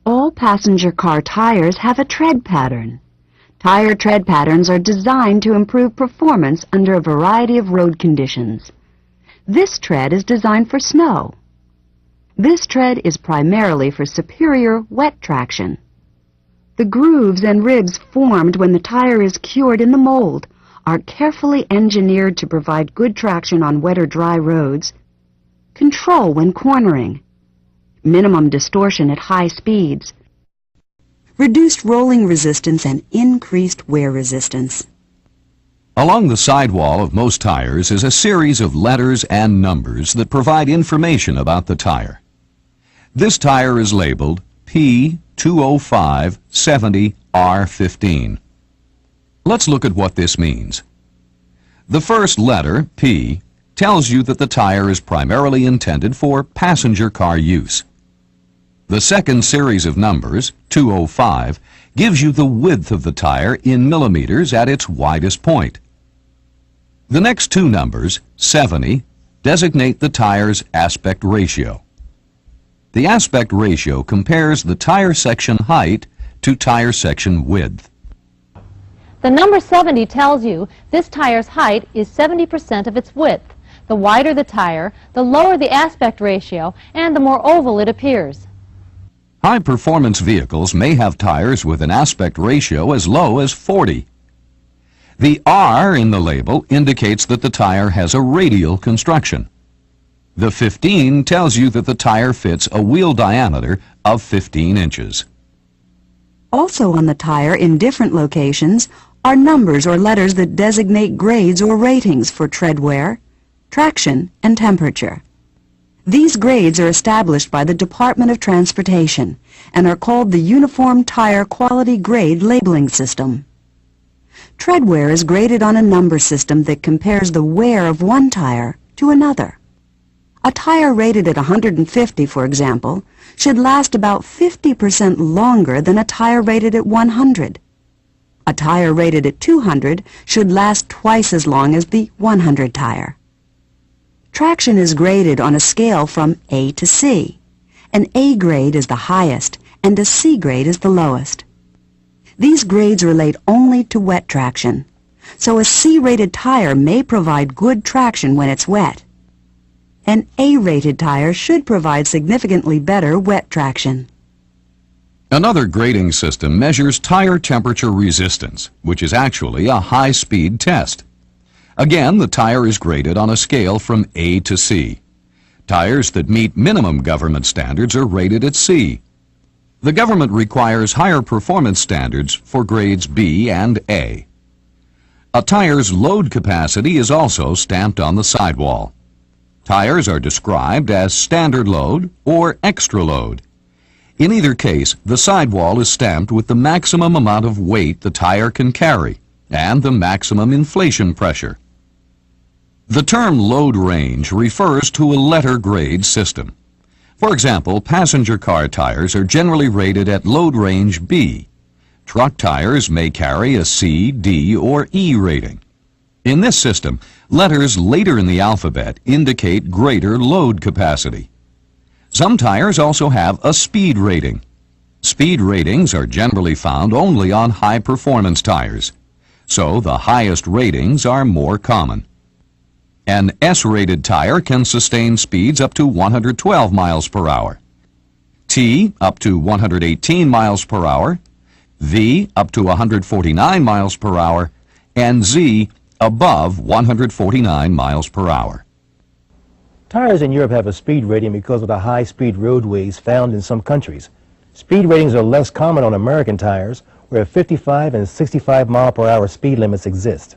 All passenger car tires have a tread pattern. Tire tread patterns are designed to improve performance under a variety of road conditions. This tread is designed for snow. This tread is primarily for superior wet traction. The grooves and ribs formed when the tire is cured in the mold are carefully engineered to provide good traction on wet or dry roads, control when cornering, minimum distortion at high speeds, reduced rolling resistance, and increased wear resistance. Along the sidewall of most tires is a series of letters and numbers that provide information about the tire. This tire is labeled P205/70R15. Let's look at what this means. The first letter, P, tells you that the tire is primarily intended for passenger car use. The second series of numbers, 205, gives you the width of the tire in millimeters at its widest point. The next two numbers, 70, designate the tire's aspect ratio. The aspect ratio compares the tire section height to tire section width. The number 70 tells you this tire's height is 70% of its width. The wider the tire, the lower the aspect ratio, and the more oval it appears. High-performance vehicles may have tires with an aspect ratio as low as 40. The R in the label indicates that the tire has a radial construction. The 15 tells you that the tire fits a wheel diameter of 15 inches. Also on the tire in different locations are numbers or letters that designate grades or ratings for tread wear, traction, and temperature. These grades are established by the Department of Transportation and are called the Uniform Tire Quality Grade Labeling System. Tread wear is graded on a number system that compares the wear of one tire to another. A tire rated at 150, for example, should last about 50% longer than a tire rated at 100. A tire rated at 200 should last twice as long as the 100 tire. Traction is graded on a scale from A to C. An A grade is the highest and a C grade is the lowest. These grades relate only to wet traction, so a C-rated tire may provide good traction when it's wet. An A-rated tire should provide significantly better wet traction. Another grading system measures tire temperature resistance, which is actually a high-speed test. Again, the tire is graded on a scale from A to C. Tires that meet minimum government standards are rated at C. The government requires higher performance standards for grades B and A. A tire's load capacity is also stamped on the sidewall. Tires are described as standard load or extra load. In either case, the sidewall is stamped with the maximum amount of weight the tire can carry and the maximum inflation pressure. The term load range refers to a letter grade system. For example, passenger car tires are generally rated at load range B. Truck tires may carry a C, D, or E rating. In this system, letters later in the alphabet indicate greater load capacity. Some tires also have a speed rating. Speed ratings are generally found only on high-performance tires, so the highest ratings are more common. An S-rated tire can sustain speeds up to 112 miles per hour, T up to 118 miles per hour, V up to 149 miles per hour, and Z above 149 miles per hour. Tires in Europe have a speed rating because of the high-speed roadways found in some countries. Speed ratings are less common on American tires, where 55 and 65 mile per hour speed limits exist.